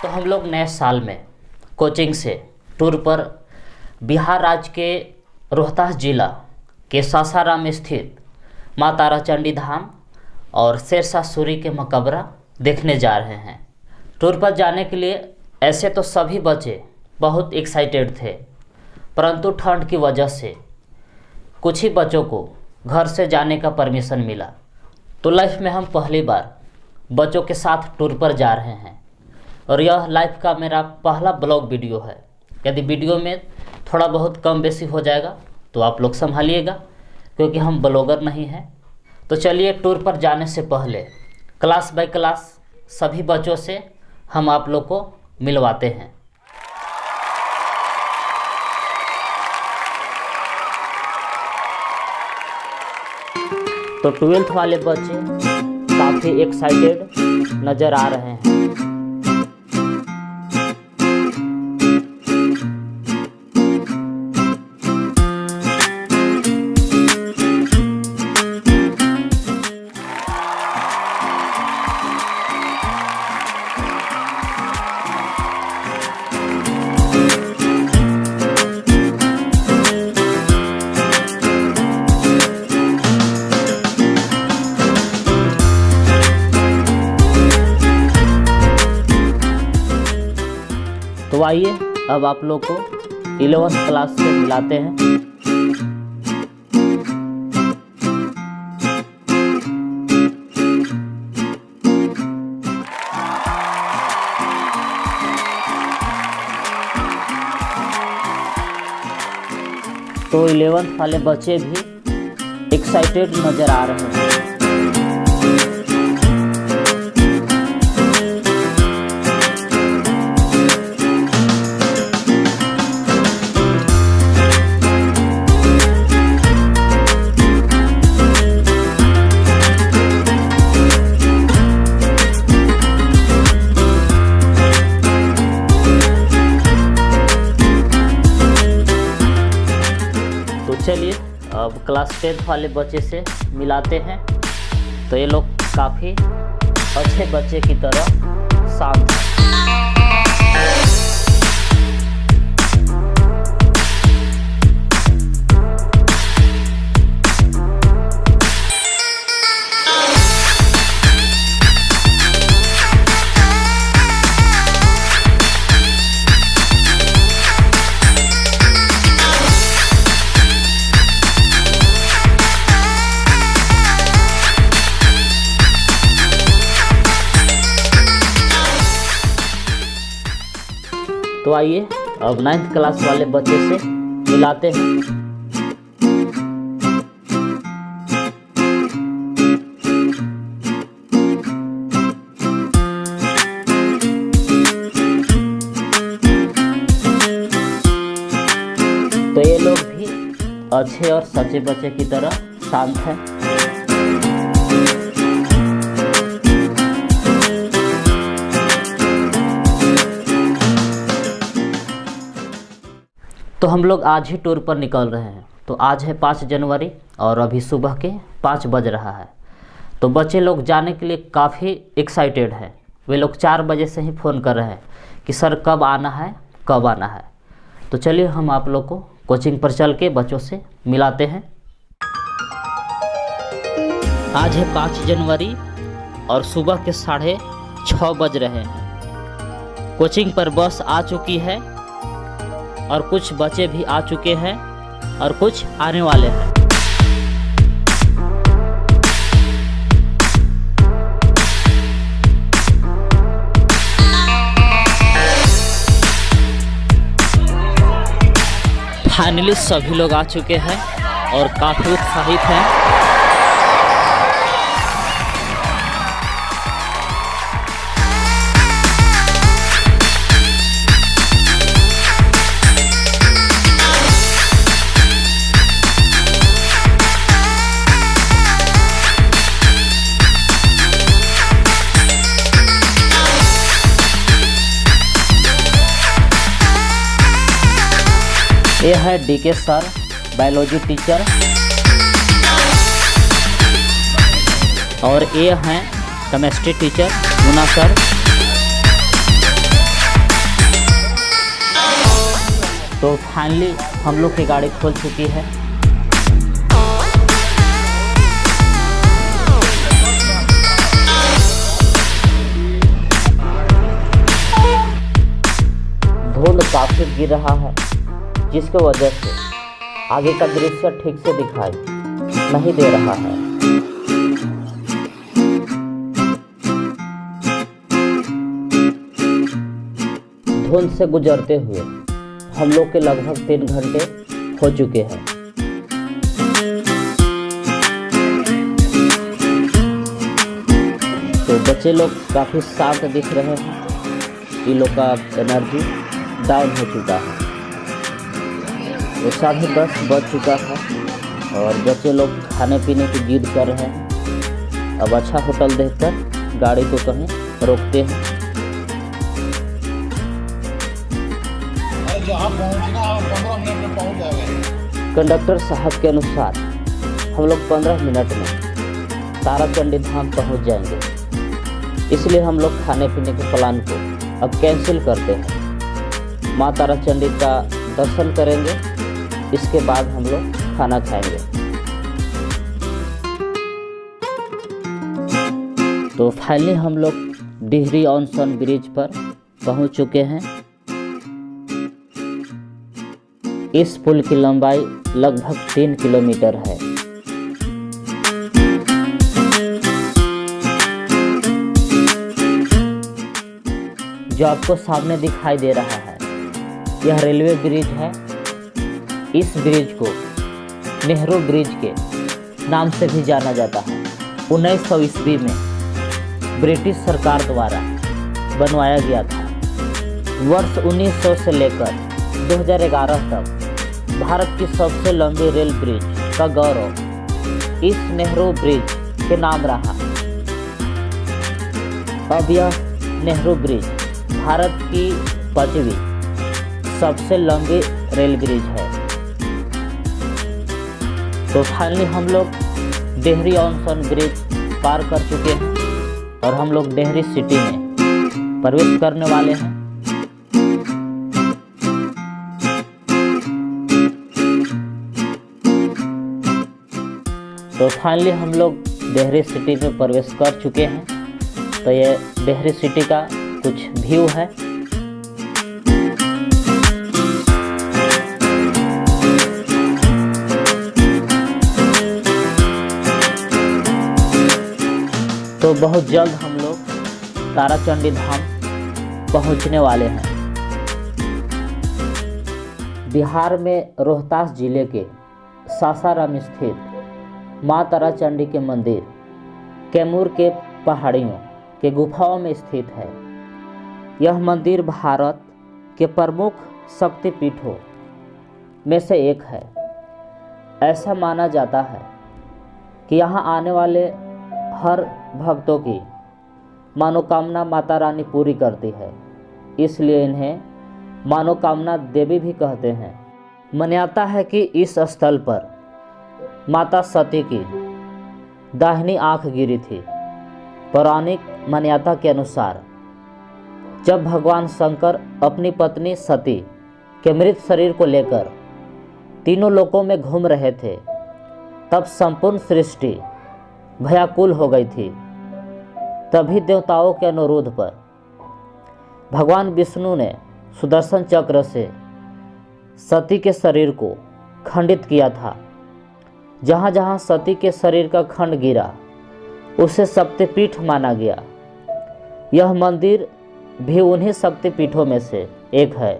तो हम लोग नए साल में कोचिंग से टूर पर बिहार राज्य के रोहतास जिला के सासाराम स्थित माँ तारा चंडी धाम और शेरशाह सूरी के मकबरा देखने जा रहे हैं। टूर पर जाने के लिए ऐसे तो सभी बच्चे बहुत एक्साइटेड थे, परंतु ठंड की वजह से कुछ ही बच्चों को घर से जाने का परमिशन मिला। तो लाइफ में हम पहली बार बच्चों के साथ टूर पर जा रहे हैं और यह लाइफ का मेरा पहला ब्लॉग वीडियो है। यदि वीडियो में थोड़ा बहुत कम बेसी हो जाएगा तो आप लोग संभालिएगा, क्योंकि हम ब्लॉगर नहीं हैं। तो चलिए, टूर पर जाने से पहले क्लास बाय क्लास सभी बच्चों से हम आप लोग को मिलवाते हैं। तो 12th वाले बच्चे काफ़ी एक्साइटेड नज़र आ रहे हैं। तो आइए अब आप लोग को 11th क्लास से मिलाते हैं। तो 11th वाले बच्चे भी एक्साइटेड नज़र आ रहे हैं। चलिए अब क्लास 10th वाले बच्चे से मिलाते हैं। तो ये लोग काफ़ी अच्छे बच्चे की तरह शांत हैं। तो आइए अब 9th क्लास वाले बच्चे से मिलाते हैं। तो ये लोग भी अच्छे और सच्चे बच्चे की तरह शांत हैं। तो हम लोग आज ही टूर पर निकल रहे हैं। तो आज है 5 जनवरी और अभी सुबह के 5 बज रहा है। तो बच्चे लोग जाने के लिए काफ़ी एक्साइटेड हैं। वे लोग 4 बजे से ही फ़ोन कर रहे हैं कि सर कब आना है, कब आना है। तो चलिए हम आप लोग को कोचिंग पर चल के बच्चों से मिलाते हैं। आज है 5 जनवरी और सुबह के 6:30 बज रहे हैं। कोचिंग पर बस आ चुकी है और कुछ बच्चे भी आ चुके हैं और कुछ आने वाले हैं। फाइनली सभी लोग आ चुके हैं और काफ़ी उत्साहित हैं। ये है डीके सर, बायोलॉजी टीचर, और ये हैं केमिस्ट्री टीचर मुन्ना सर। तो फाइनली हम लोग की गाड़ी खुल चुकी है। धुंध काफी गिर रहा है, जिसकी वजह से आगे का दृश्य ठीक से दिखाई नहीं दे रहा है। धुंध से गुजरते हुए हम लोग के लगभग 3 घंटे हो चुके हैं। तो बच्चे लोग काफ़ी शांत दिख रहे हैं। इन लोग का एनर्जी डाउन हो चुका है। तो 10:30 बज चुका है और बच्चे लोग खाने पीने की जिद कर रहे हैं। अब अच्छा होटल देखकर गाड़ी को कहीं रोकते हैं। जहाँ पहुँचना है 15 मिनट में पहुँच जाएगा। कंडक्टर साहब के अनुसार हम लोग 15 मिनट में ताराचंडी धाम पहुँच जाएंगे, इसलिए हम लोग खाने पीने के प्लान को अब कैंसिल करते हैं। माँ ताराचंडी का दर्शन करेंगे, इसके बाद हम लोग खाना खाएंगे। तो फाइनली हम लोग डिहरी ऑन सन ब्रिज पर पहुँच चुके हैं। इस पुल की लंबाई लगभग 3 किलोमीटर है। जो आपको सामने दिखाई दे रहा है, यह रेलवे ब्रिज है। इस ब्रिज को नेहरू ब्रिज के नाम से भी जाना जाता है। 1900 ईस्वी में ब्रिटिश सरकार द्वारा बनवाया गया था। वर्ष 1900 से लेकर 2011 तक भारत की सबसे लंबी रेल ब्रिज का गौरव इस नेहरू ब्रिज के नाम रहा। अब यह नेहरू ब्रिज भारत की 5वीं सबसे लंबी रेल ब्रिज है। तो फाइनली हम लोग डिहरी ऑन सन ब्रिज पार कर चुके हैं और हम लोग डिहरी सिटी में प्रवेश करने वाले हैं। तो फाइनली हम लोग डिहरी सिटी में प्रवेश कर चुके हैं। तो ये डिहरी सिटी का कुछ व्यू है। तो बहुत जल्द हम लोग ताराचंडी धाम पहुंचने वाले हैं। बिहार में रोहतास जिले के सासाराम स्थित माँ ताराचंडी के मंदिर कैमूर के पहाड़ियों के गुफाओं में स्थित है। यह मंदिर भारत के प्रमुख शक्तिपीठों में से एक है। ऐसा माना जाता है कि यहाँ आने वाले हर भक्तों की मनोकामना माता रानी पूरी करती है, इसलिए इन्हें मनोकामना देवी भी कहते हैं। मान्यता है कि इस स्थल पर माता सती की दाहिनी आंख गिरी थी। पौराणिक मान्यता के अनुसार जब भगवान शंकर अपनी पत्नी सती के मृत शरीर को लेकर तीनों लोकों में घूम रहे थे, तब संपूर्ण सृष्टि भयाकुल हो गई थी। तभी देवताओं के अनुरोध पर भगवान विष्णु ने सुदर्शन चक्र से सती के शरीर को खंडित किया था। जहाँ जहाँ सती के शरीर का खंड गिरा, उसे शक्तिपीठ माना गया। यह मंदिर भी उन्हीं शक्तिपीठों में से एक है।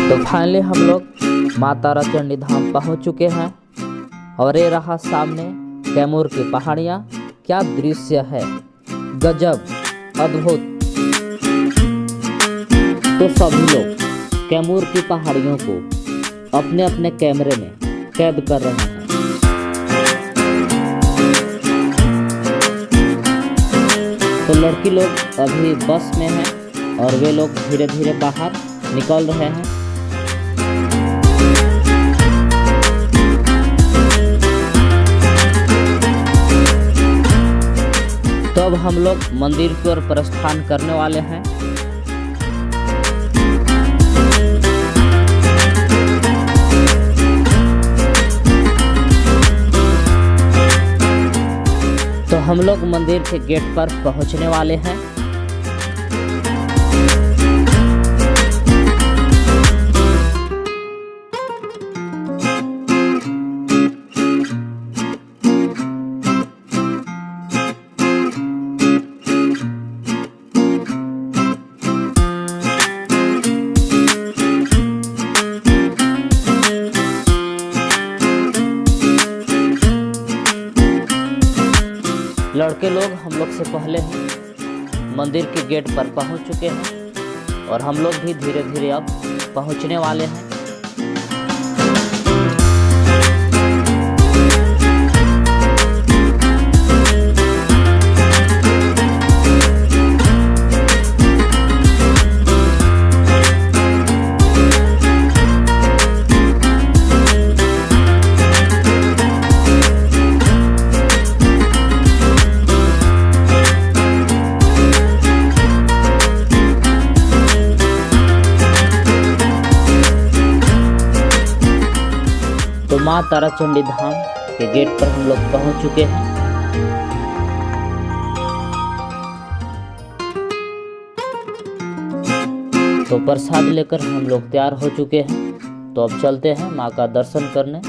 तो फाइनली हम लोग माँ ताराचंडी धाम पहुँच चुके हैं और ये रहा सामने कैमूर की पहाड़ियाँ। क्या दृश्य है, गजब, अद्भुत। तो सभी लोग कैमूर की पहाड़ियों को अपने अपने कैमरे में कैद कर रहे हैं। तो लड़की लोग अभी बस में हैं और वे लोग धीरे धीरे बाहर निकल रहे हैं। तो अब हम लोग मंदिर की ओर प्रस्थान करने वाले हैं। हम लोग मंदिर के गेट पर पहुंचने वाले हैं। लड़के लोग हम लोग से पहले ही मंदिर के गेट पर पहुंच चुके हैं और हम लोग भी धीरे धीरे अब पहुंचने वाले हैं। तो माँ तारा चंडी धाम के गेट पर हम लोग पहुंच चुके हैं। तो प्रसाद लेकर हम लोग तैयार हो चुके हैं। तो अब चलते हैं माँ का दर्शन करने।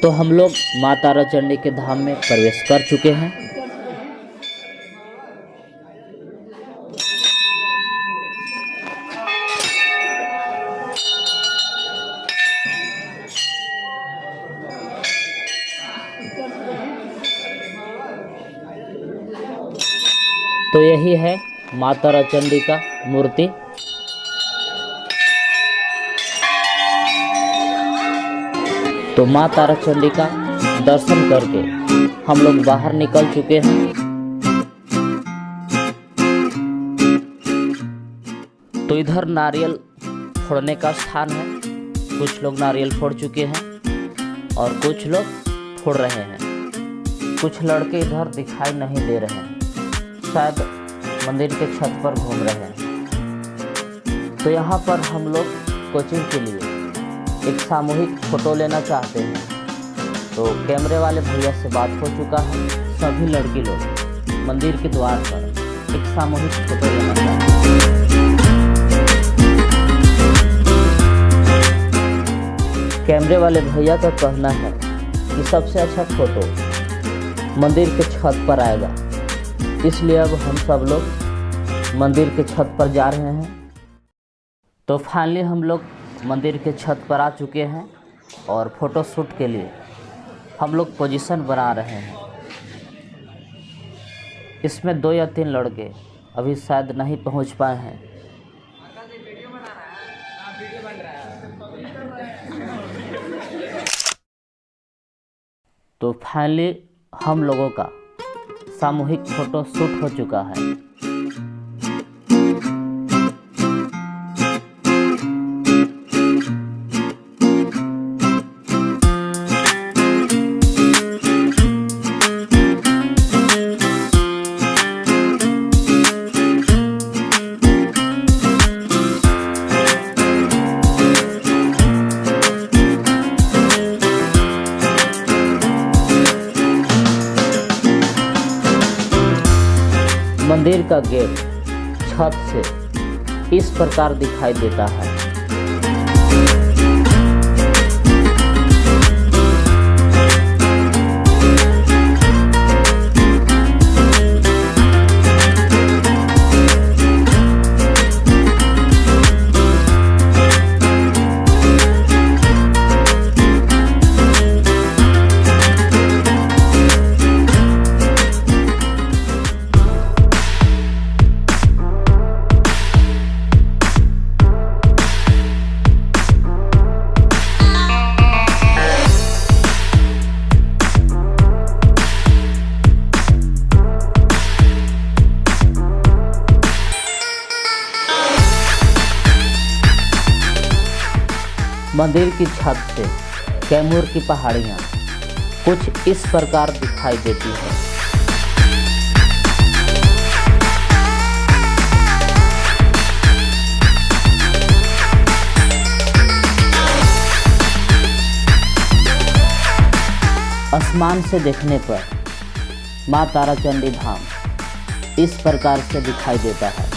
तो हम लोग माँ तारा चंडी के धाम में प्रवेश कर चुके हैं। तो यही है माँ तारा चंडी का मूर्ति। तो माँ तारा चंडी का दर्शन करके हम लोग बाहर निकल चुके हैं। तो इधर नारियल फोड़ने का स्थान है। कुछ लोग नारियल फोड़ चुके हैं और कुछ लोग फोड़ रहे हैं। कुछ लड़के इधर दिखाई नहीं दे रहे हैं, शायद मंदिर के छत पर घूम रहे हैं। तो यहाँ पर हम लोग कोचिंग के लिए एक सामूहिक फ़ोटो लेना चाहते हैं। तो कैमरे वाले भैया से बात हो चुका है। सभी लड़की लोग मंदिर के द्वार पर एक सामूहिक फ़ोटो लेना चाहते हैं। कैमरे वाले भैया का कहना है कि सबसे अच्छा फ़ोटो मंदिर के छत पर आएगा, इसलिए अब हम सब लोग मंदिर के छत पर जा रहे हैं। तो फाइनली हम लोग मंदिर के छत पर आ चुके हैं और फ़ोटो शूट के लिए हम लोग पोजीशन बना रहे हैं। इसमें 2 या 3 लड़के अभी शायद नहीं पहुंच पाए हैं। तो फाइनली हम लोगों का सामूहिक फ़ोटो शूट हो चुका है। मंदिर का गेट छत से इस प्रकार दिखाई देता है। मंदिर की छत से कैमूर की पहाड़ियाँ कुछ इस प्रकार दिखाई देती है। आसमान से देखने पर माँ ताराचंडी धाम इस प्रकार से दिखाई देता है।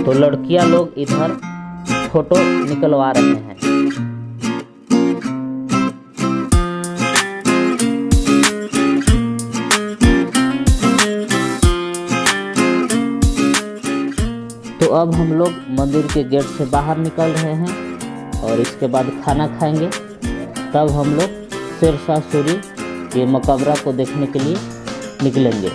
तो लड़कियां लोग इधर फोटो निकलवा रहे हैं। तो अब हम लोग मंदिर के गेट से बाहर निकल रहे हैं और इसके बाद खाना खाएंगे। तब हम लोग शेरशाह सूरी के मकबरा को देखने के लिए निकलेंगे।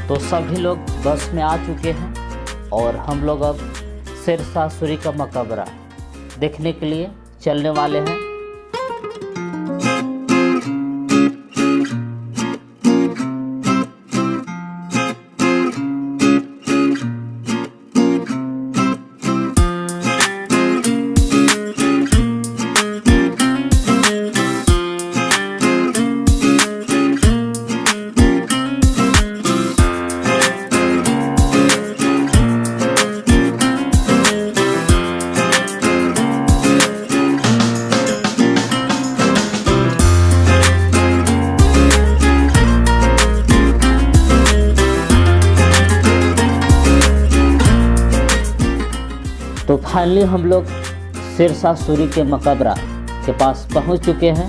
तो सभी लोग बस में आ चुके हैं और हम लोग अब शेरशाह सूरी का मकबरा देखने के लिए चलने वाले हैं। तो फाइनली हम लोग शेरशाह सूरी के मकबरा के पास पहुंच चुके हैं।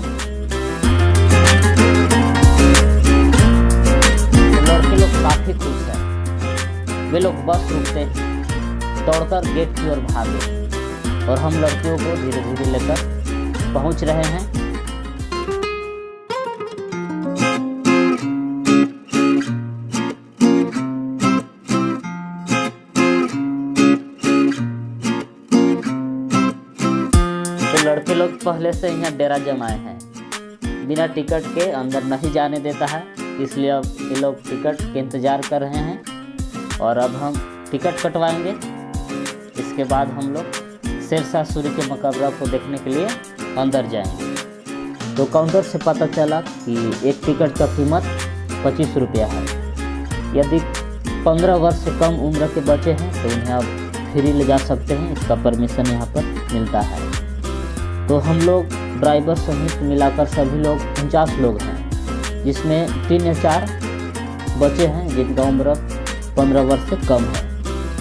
लड़के लोग काफ़ी खुश हैं। वे लोग बस रुकते हैं, दौड़कर गेट की ओर भागे और हम लड़कियों को धीरे धीरे लेकर पहुंच रहे हैं। लड़के लोग पहले से यहाँ डेरा जमाए हैं, बिना टिकट के अंदर नहीं जाने देता है, इसलिए अब ये लोग टिकट के इंतज़ार कर रहे हैं और अब हम टिकट कटवाएंगे। इसके बाद हम लोग शेरशाह सूरी के मकबरा को देखने के लिए अंदर जाएंगे। तो काउंटर से पता चला कि एक टिकट का कीमत 25 रुपया है। यदि 15 वर्ष से कम उम्र के बच्चे हैं तो उन्हें अब फ्री ले जा सकते हैं, इसका परमिशन यहाँ पर मिलता है। तो हम लोग ड्राइवर सहित मिलाकर सभी लोग 49 लोग हैं, जिसमें 3 या 4 बच्चे हैं जिनका उम्र 15 वर्ष से कम है।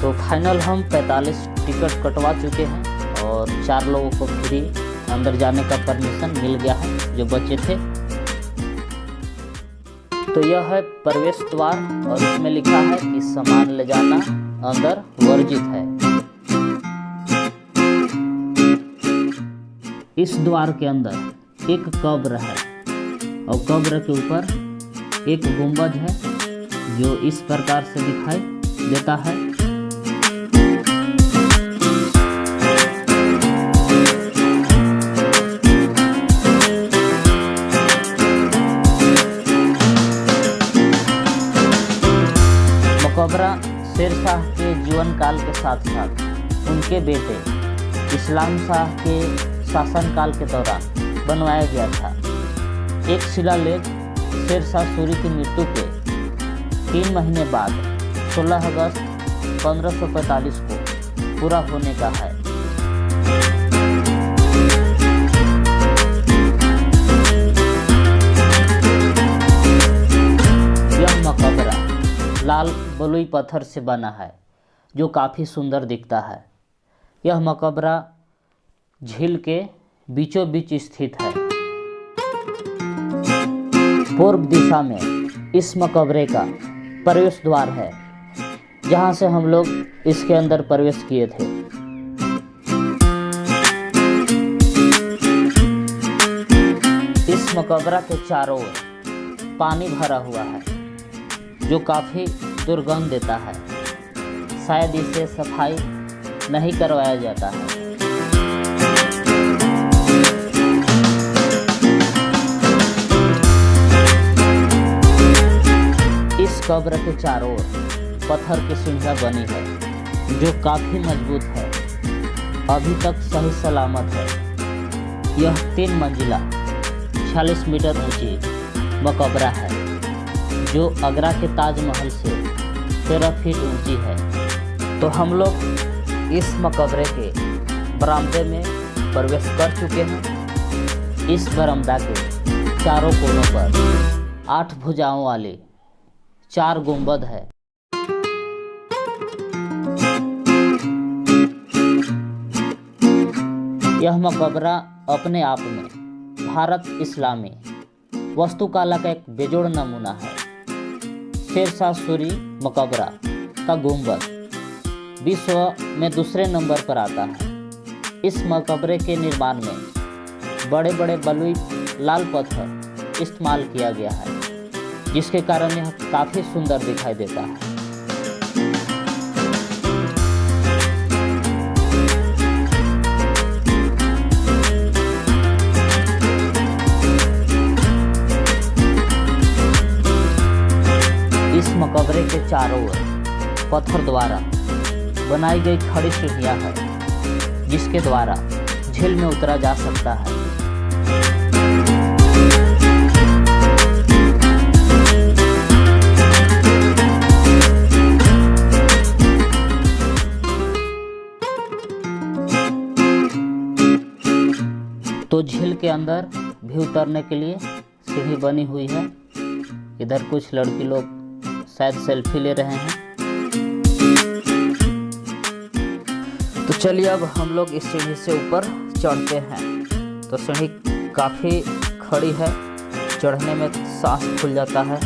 तो फाइनल हम 45 टिकट कटवा चुके हैं और 4 लोगों को फ्री अंदर जाने का परमिशन मिल गया है जो बच्चे थे। तो यह है प्रवेश द्वार और इसमें लिखा है कि सामान ले जाना अंदर वर्जित है। इस द्वार के अंदर एक कब्र है और कब्र के ऊपर एक गुंबद है जो इस प्रकार से दिखाई देता है। मकबरा शेरशाह के जीवन काल के साथ साथ उनके बेटे इस्लाम शाह के शासनकाल के दौरान बनवाया गया था। एक शिलालेख शेरशाह सूरी की मृत्यु के 3 महीने बाद 16 अगस्त 1545 को पूरा होने का है। यह मकबरा लाल बलुई पत्थर से बना है जो काफ़ी सुंदर दिखता है। यह मकबरा झील के बीचों बीच स्थित है। पूर्व दिशा में इस मकबरे का प्रवेश द्वार है जहां से हम लोग इसके अंदर प्रवेश किए थे। इस मकबरा के चारों ओर पानी भरा हुआ है जो काफ़ी दुर्गंध देता है। शायद इसे सफाई नहीं करवाया जाता है। इस कब्र के चारों ओर पत्थर की सीढ़ियां बनी है जो काफ़ी मजबूत है, अभी तक सही सलामत है। यह 3 मंजिला 46 मीटर ऊंची मकबरा है जो आगरा के ताजमहल से 13 फीट ऊंची है। तो हम लोग इस मकबरे के बरामदे में प्रवेश कर चुके हैं। इस बरामदा के चारों कोनों पर 8 भुजाओं वाली 4 गुंबद है। यह मकबरा अपने आप में भारत इस्लामी वास्तुकला का एक बेजोड़ नमूना है। शेरशाह सूरी मकबरा का गुंबद विश्व में दूसरे नंबर पर आता है। इस मकबरे के निर्माण में बड़े बड़े बलुई लाल पत्थर इस्तेमाल किया गया है जिसके कारण यह काफ़ी सुंदर दिखाई देता है। इस मकबरे के चारों ओर पत्थर द्वारा बनाई गई खड़ी सीढ़ियां है जिसके द्वारा झील में उतरा जा सकता है। तो झील के अंदर भी उतरने के लिए सीढ़ी बनी हुई है। इधर कुछ लड़की लोग शायद सेल्फी ले रहे हैं। तो चलिए अब हम लोग इस सीढ़ी से ऊपर चढ़ते हैं। तो सीढ़ी काफ़ी खड़ी है, चढ़ने में सांस फूल जाता है।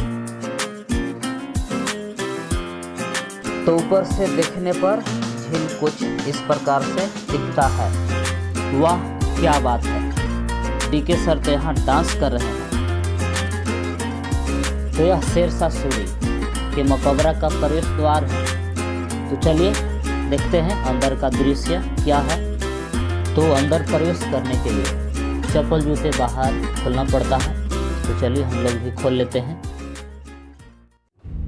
तो ऊपर से देखने पर झील कुछ इस प्रकार से दिखता है। वाह क्या बात है, डीके सर तो यहाँ डांस कर रहे हैं। तो यह शेरशाह सूरी के मकबरा का प्रवेश द्वार है। तो चलिए देखते हैं अंदर का दृश्य क्या है। तो अंदर प्रवेश करने के लिए चप्पल जूते बाहर खोलना पड़ता है। तो चलिए हम लोग भी खोल लेते हैं।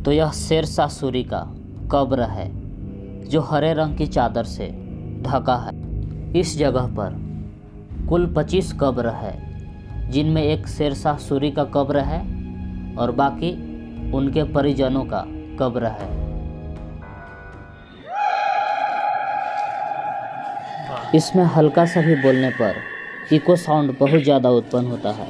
तो यह शेरशाह सूरी का कब्र है जो हरे रंग की चादर से ढका है। इस जगह पर कुल 25 कब्र है जिनमें एक शेरशाह सूरी का कब्र है और बाकी उनके परिजनों का कब्र है। इसमें हल्का सा भी बोलने पर इको साउंड बहुत ज़्यादा उत्पन्न होता है।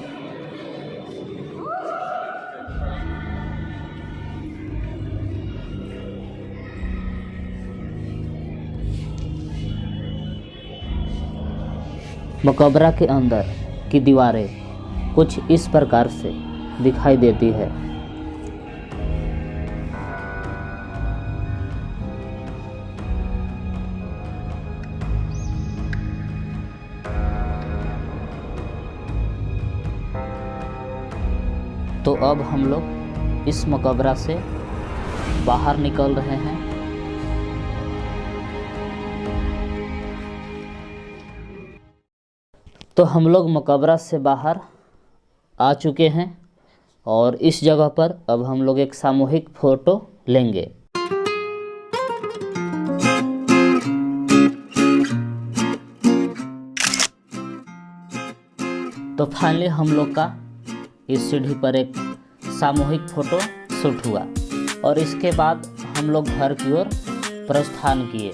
मकबरा के अंदर की दीवारें कुछ इस प्रकार से दिखाई देती है। तो अब हम लोग इस मकबरा से बाहर निकल रहे हैं। तो हम लोग मकबरा से बाहर आ चुके हैं और इस जगह पर अब हम लोग एक सामूहिक फ़ोटो लेंगे। तो फाइनली हम लोग का इस सीढ़ी पर एक सामूहिक फ़ोटो शूट हुआ और इसके बाद हम लोग घर की ओर प्रस्थान किए।